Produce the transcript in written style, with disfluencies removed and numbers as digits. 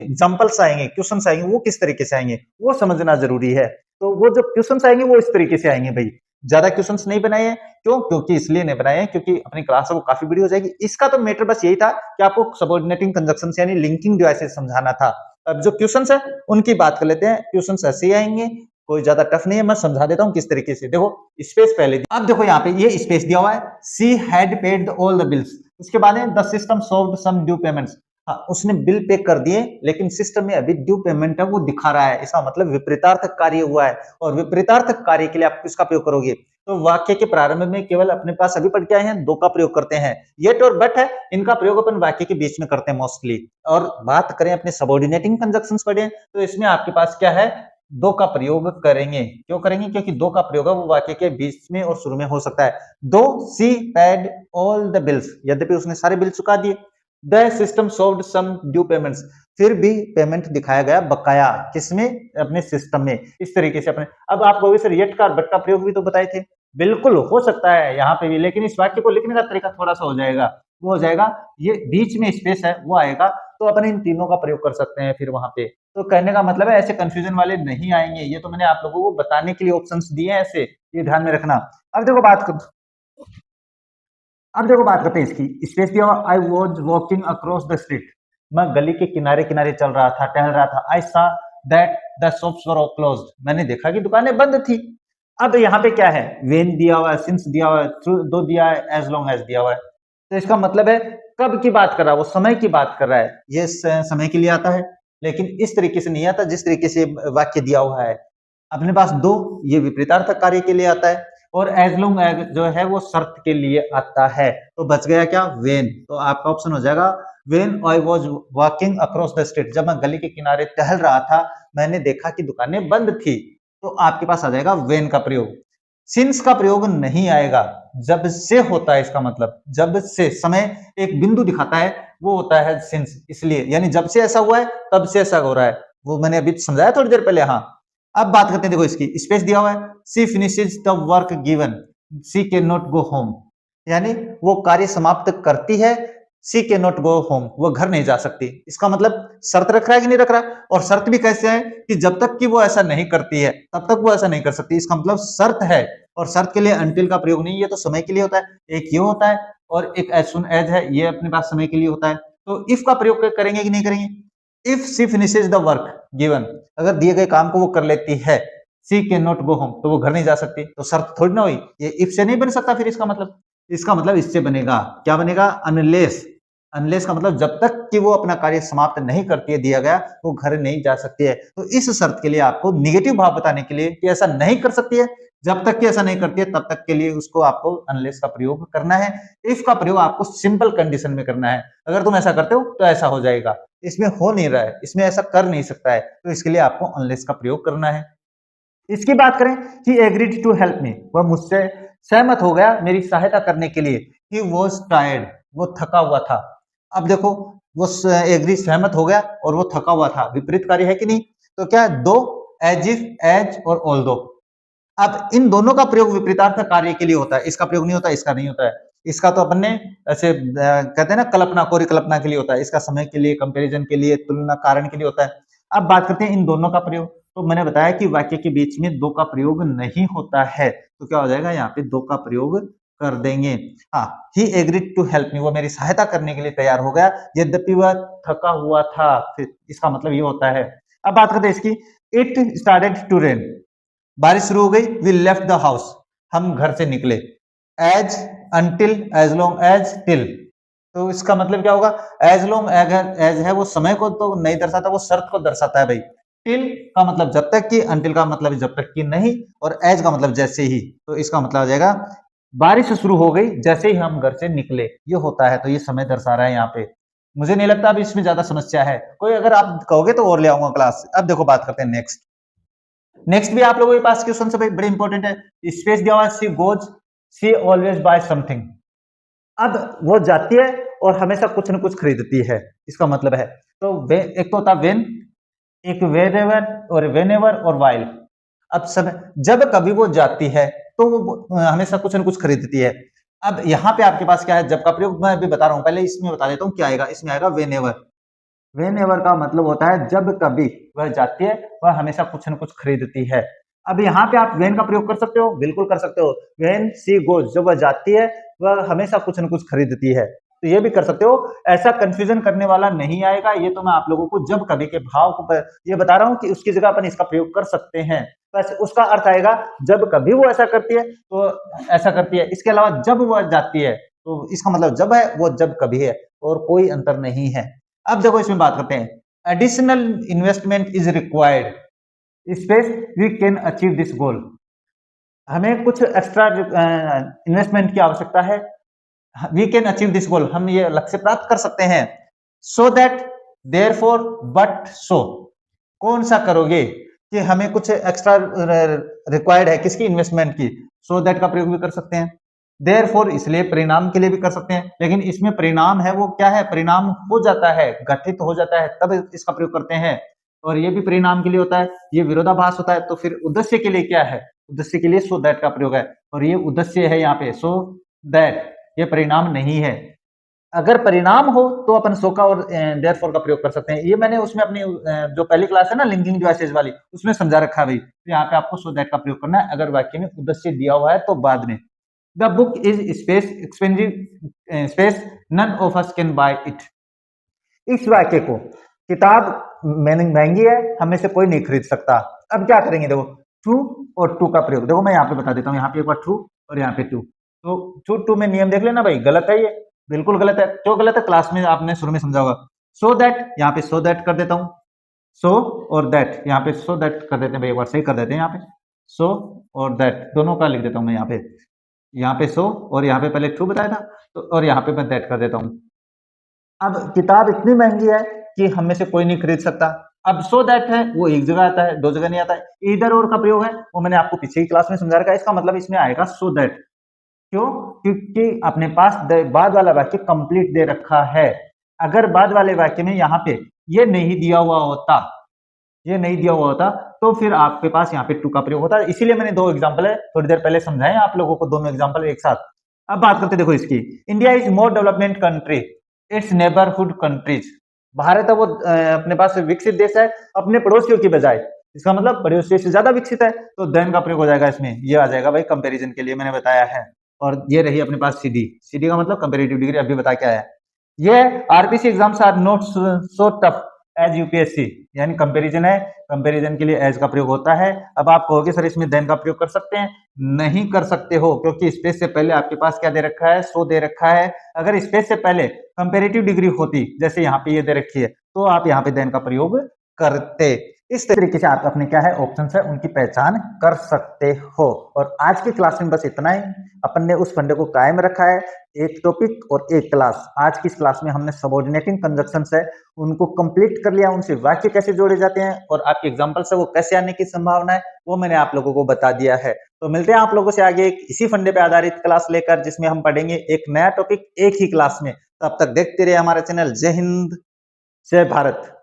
Examples आएंगे, questions आएंगे, वो किस तरीके से आएंगे वो समझना जरूरी है। तो वो जो क्वेश्चंस आएंगे वो इस तरीके से आएंगे भाई। ज्यादा क्वेश्चंस नहीं बनाए हैं, क्यों? क्योंकि इसलिए नहीं बनाए हैं क्योंकि अपनी क्लास है वो काफी बड़ी हो जाएगी। इसका तो मैटर बस यही था कि आपको सबऑर्डिनेटिंग कंजक्शंस यानी लिंकिंग डिवाइसेस समझाना था। अब जो क्वेश्चंस है उनकी बात कर लेते हैं। क्वेश्चंस ऐसे ही आएंगे, कोई ज्यादा टफ नहीं है, मैं समझा देता हूँ किस तरीके से। देखो स्पेस पहले, अब देखो यहाँ पे ये स्पेस दिया हुआ है, she had paid all the bills. उसके बाद है the system solved some due payments. हाँ, उसने बिल पे कर दिए लेकिन सिस्टम में अभी ड्यू पेमेंट है वो दिखा रहा है। इसका मतलब विपरीतार्थक कार्य हुआ है, और विपरीतार्थक कार्य के लिए आप किसका प्रयोग करोगे? तो वाक्य के प्रारंभ में केवल अपने पास अभी पढ़ के आए हैं दो का प्रयोग करते हैं, येट और बट है, इनका प्रयोग अपन वाक्य के बीच में करते हैं मोस्टली। और बात करें अपने सबऑर्डिनेटिंग कंजक्शंस पढ़े तो इसमें आपके पास क्या है, दो का प्रयोग करेंगे। क्यों करेंगे? क्योंकि दो का प्रयोग है वो वाक्य के बीच में और शुरू में हो सकता है। Though she paid all the bills, यद्यपि उसने सारे बिल चुका दिए। The system solved some due payments, फिर भी पेमेंट दिखाया गया बकाया, किसमें? अपने सिस्टम में। इस तरीके से अपने, अब आप कहोगे सर येट का और बट का प्रयोग भी तो बताए थे। बिल्कुल हो सकता है यहाँ पे भी, लेकिन इस वाक्य को लिखने का तरीका थोड़ा सा हो जाएगा, वो हो जाएगा ये बीच में स्पेस है वो आएगा, तो अपन इन तीनों का प्रयोग कर सकते हैं फिर वहां पे। तो कहने का मतलब है ऐसे कंफ्यूजन वाले नहीं आएंगे, ये तो मैंने आप लोगों को बताने के लिए ऑप्शंस दिए हैं ऐसे, ये ध्यान में रखना। अब देखो बात कर, अब देखो बात करते हैं इसकी। स्पेस दिया हुआ, I was walking across the street, मैं गली के किनारे किनारे चल रहा था, टहल रहा था। आई सा that the shops were closed, मैंने देखा कि दुकानें बंद थी। अब यहाँ पे क्या है, वेन दिया हुआ है, सिंस दिया हुआ है, थ्रू दो दिया है, एज लॉन्ग एज दिया हुआ है। तो इसका मतलब है कब की बात कर रहा है, वो समय की बात कर रहा है। ये समय के लिए आता है, लेकिन इस तरीके से नहीं आता जिस तरीके से वाक्य दिया हुआ है। अपने पास दो, ये विपरीतार्थक कार्य के लिए आता है, और एज लॉन्ग एज जो है वो शर्त के लिए आता है। तो बच गया क्या, वेन। तो आपका ऑप्शन हो जाएगा when I was walking across the street, जब मैं गली के किनारे टहल रहा था मैंने देखा कि दुकानें बंद थी। तो आपके पास आ जाएगा वेन का प्रयोग। सिंस का प्रयोग नहीं आएगा, जब से होता है, इसका मतलब जब से, समय एक बिंदु दिखाता है वो होता है सिंस, इसलिए यानी जब से ऐसा हुआ है तब से ऐसा हो रहा है, वो मैंने अभी समझाया थोड़ी देर पहले। हाँ, अब बात करते हैं, देखो इसकी स्पेस दिया हुआ है, she finishes the work given, she can not go home, यानी वो कार्य समाप्त करती है, she can not go home, वो घर नहीं जा सकती। इसका मतलब शर्त रख रहा है कि नहीं रख रहा? और शर्त भी कैसे है कि जब तक कि वो ऐसा नहीं करती है तब तक वो ऐसा नहीं कर सकती। इसका मतलब शर्त है, और शर्त के लिए अनटिल का प्रयोग नहीं, ये तो समय के लिए होता है। एक ये होता है और एक एज सुन एज है, ये अपने पास समय के लिए होता है। तो इफ का प्रयोग करेंगे कि नहीं करेंगे? If she finishes the work given, अगर दिए गए काम को वो कर लेती है, she can not go home, तो वो घर नहीं जा सकती। तो शर्त थोड़ी ना हुई, ये इफ से नहीं बन सकता। फिर इसका मतलब इससे बनेगा, क्या बनेगा? अनलेस। अनलेस का मतलब जब तक कि वो अपना कार्य समाप्त नहीं करती है दिया गया, वो घर नहीं जा सकती है। तो इस शर्त के लिए आपको निगेटिव भाव बताने के लिए कि ऐसा नहीं कर सकती है, जब तक कि ऐसा नहीं करती है तब तक के लिए उसको आपको अनलेस का प्रयोग करना है। इफ का प्रयोग आपको सिंपल कंडीशन में करना है, अगर तुम ऐसा करते हो तो ऐसा हो जाएगा। इसमें हो नहीं रहा है, इसमें ऐसा कर नहीं सकता है, तो इसके लिए आपको अनलेस का प्रयोग करना है। इसकी बात करें, ही एग्रीड टू हेल्प मी, वह मुझसे सहमत हो गया मेरी सहायता करने के लिए। ही वॉज टायर्ड, वो थका हुआ था। अब देखो, वो एग्री सहमत हो गया और वो थका हुआ था, विपरीत कार्य है कि नहीं? तो क्या है, दो, एज इफ, एज और ऑल दो। अब इन दोनों का प्रयोग विपरीतार्थ कार्य के लिए होता है, इसका प्रयोग नहीं होता, इसका नहीं होता है। इसका तो अपन ने ऐसे कहते हैं ना, कल्पना कोरी कल्पना के लिए होता है, इसका समय के लिए, कंपैरिजन के लिए, तुलना कारण के लिए होता है। अब बात करते हैं इन दोनों का प्रयोग। तो मैंने बताया कि वाक्य के बीच में दो का प्रयोग नहीं होता है, तो क्या हो जाएगा, यहाँ पे दो का प्रयोग कर देंगे। हाँ, ही एग्रीड टू हेल्प मी, वो मेरी सहायता करने के लिए तैयार हो गया यद्यपि वह थका हुआ था। फिर इसका मतलब ये होता है। अब बात करते हैं इसकी, इट स्टार्टेड टू रेन, बारिश शुरू हो गई। वी लेफ्ट द हाउस, हम घर से निकले। As, until, as long as, till, तो इसका मतलब क्या होगा? एज लॉन्ग एज है वो समय को तो नहीं दर्शाता, वो शर्त को दर्शाता है भाई। टिल का मतलब जब तक की, अनटिल का मतलब जब तक की नहीं, और एज का मतलब जैसे ही। तो इसका मतलब आ जाएगा बारिश शुरू हो गई जैसे ही हम घर से निकले, ये होता है। तो ये समय दर्शा रहा है यहाँ पे। मुझे नहीं लगता अब इसमें ज्यादा समस्या है कोई, अगर आप कहोगे तो और ले आऊंगा क्लास। अब देखो बात करते हैं नेक्स्ट। नेक्स्ट भी आप लोगों के पास क्वेश्चन से बड़े इंपॉर्टेंट है। स्पेस दिया हुआ है, she goes, C always bye something. अब वो जाती है और हमेशा कुछ न कुछ खरीदती है, इसका मतलब है। तो एक तो होता है वेन, एक वेर एवर और वेन एवर और वाइल। अब सब, जब कभी वो जाती है तो वो हमेशा कुछ न कुछ खरीदती है। अब यहाँ पे आपके पास क्या है, जब का प्रयोग मैं अभी बता रहा हूं, पहले इसमें बता देता हूँ क्या आएगा। इसमें आएगा वेन एवर, वेन एवर का मतलब होता है जब कभी वह जाती है, वह हमेशा कुछ न कुछ खरीदती है। अब यहाँ पे आप वेन का प्रयोग कर सकते हो, बिल्कुल कर सकते हो। वेन सी गोज, जब वह जाती है वह हमेशा कुछ न कुछ खरीदती है, तो ये भी कर सकते हो। ऐसा कंफ्यूजन करने वाला नहीं आएगा, ये तो मैं आप लोगों को जब कभी के भाव को ये बता रहा हूँ कि उसकी जगह अपन इसका प्रयोग कर सकते हैं। बस उसका अर्थ आएगा जब कभी वो ऐसा करती है तो ऐसा करती है। इसके अलावा जब वह जाती है तो इसका मतलब जब है वो जब कभी है, और कोई अंतर नहीं है। अब देखो इसमें बात करते हैं। Additional investment is required space we can achieve this goal. हमें कुछ एक्स्ट्रा इन्वेस्टमेंट की आवश्यकता है, we can achieve this goal, हम ये लक्ष्य प्राप्त कर सकते हैं। So that, therefore, but, so, कौन सा करोगे कि हमें कुछ एक्स्ट्रा रिक्वायर्ड है किसकी, इन्वेस्टमेंट की। सो दैट का प्रयोग भी कर सकते हैं। देयरफॉर इसलिए परिणाम के लिए भी कर सकते हैं, लेकिन इसमें परिणाम है वो क्या है, परिणाम हो जाता है, गठित हो जाता है, तब इसका प्रयोग करते हैं। और ये भी परिणाम के लिए होता है, ये विरोधाभास होता है, तो फिर उद्देश्य के लिए क्या है, उद्देश्य के लिए सो दैट का प्रयोग है, और ये उद्देश्य है यहाँ पे सो दैट, ये परिणाम नहीं है। अगर परिणाम हो तो अपन सो का और देयरफॉर का प्रयोग कर सकते हैं। ये मैंने उसमें अपनी जो पहली क्लास है ना लिंकिंग डिवाइसेस वाली, उसमें समझा रखा है भाई। तो यहाँ पे आपको सो दैट का प्रयोग करना है अगर वाक्य में उद्देश्य दिया हुआ है तो बाद में। The book is space expensive space, none of us can buy it. इस वाक्य को, किताब महंगी है, हमें से कोई नहीं खरीद सकता। अब क्या करेंगे, देखो ट्रू और टू का प्रयोग। देखो मैं यहाँ पे बता देता हूँ, यहाँ पे एक बार ट्रू और यहाँ पे टू। तो ट्रू टू में नियम देख लेना भाई, गलत है, ये बिल्कुल गलत है। क्यों गलत है, क्लास में आपने शुरू में समझा होगा। सो दैट, यहाँ पे सो दैट कर देता हूँ, सो और दैट, यहाँ पे सो दैट कर देते हैं भाई, एक बार सही कर देते हैं। यहाँ पे सो और दैट दोनों का लिख देता हूँ मैं यहाँ पे सो, और यहाँ पे पहले ट्रू बताया था तो, और यहाँ पे मैं दैट कर देता हूँ। अब किताब इतनी महंगी है कि हम में से कोई नहीं खरीद सकता। अब सो दैट है वो एक जगह आता है, दो जगह नहीं आता है। इधर और का प्रयोग है वो मैंने आपको पिछली क्लास में समझा रखा है, इसका मतलब इसमें आएगा सो दैट। क्यों, क्योंकि अपने पास बाद वाला वाक्य कंप्लीट दे रखा है। अगर बाद वाले वाक्य में यहाँ पे ये नहीं दिया हुआ होता, ये नहीं दिया हुआ होता, तो फिर आपके पास यहाँ पे टू का प्रयोग होता है। इसीलिए मैंने दो एग्जाम्पल है थोड़ी देर पहले समझाए आप लोगों को, दोनों एग्जाम्पल एक साथ। अब बात करते देखो इसकी। India is more development country it's neighbourhood countries. Bharat है वो अपने पास विकसित देश है अपने पड़ोसियों की बजाय, इसका मतलब पड़ोसियों से ज्यादा विकसित है, तो देन का प्रयोग हो जाएगा इसमें। ये आ जाएगा भाई कंपैरिजन के लिए मैंने बताया है। और ये रही अपने पास सीडी, सीडी का मतलब कंपैरेटिव डिग्री, अभी बता के आया। ये RPC exams are not so tough as UPSC, यानी कंपैरिजन है, कंपैरिजन के लिए एज का प्रयोग होता है। अब आप कहोगे सर इसमें देन का प्रयोग कर सकते हैं, नहीं कर सकते हो, क्योंकि स्पेस से पहले आपके पास क्या दे रखा है, सो दे रखा है। अगर स्पेस से पहले कंपैरेटिव डिग्री होती, जैसे यहाँ पे ये दे रखी है, तो आप यहाँ पे देन का प्रयोग करते। इस तरीके से आप अपने क्या है ऑप्शन है उनकी पहचान कर सकते हो। और आज की क्लास में बस इतना ही, अपन ने उस फंडे को कायम रखा है, एक टॉपिक और एक क्लास। आज की इस क्लास में हमने सबऑर्डिनेटिंग कंजक्शंस है उनको कंप्लीट कर लिया, उनसे वाक्य कैसे जोड़े जाते हैं और आपके एग्जांपल से वो कैसे आने की संभावना है वो मैंने आप लोगों को बता दिया है। तो मिलते हैं आप लोगों से आगे इसी फंडे पे आधारित क्लास लेकर, जिसमें हम पढ़ेंगे एक नया टॉपिक एक ही क्लास में। तब तक देखते रहिए हमारा चैनल। जय हिंद, जय भारत।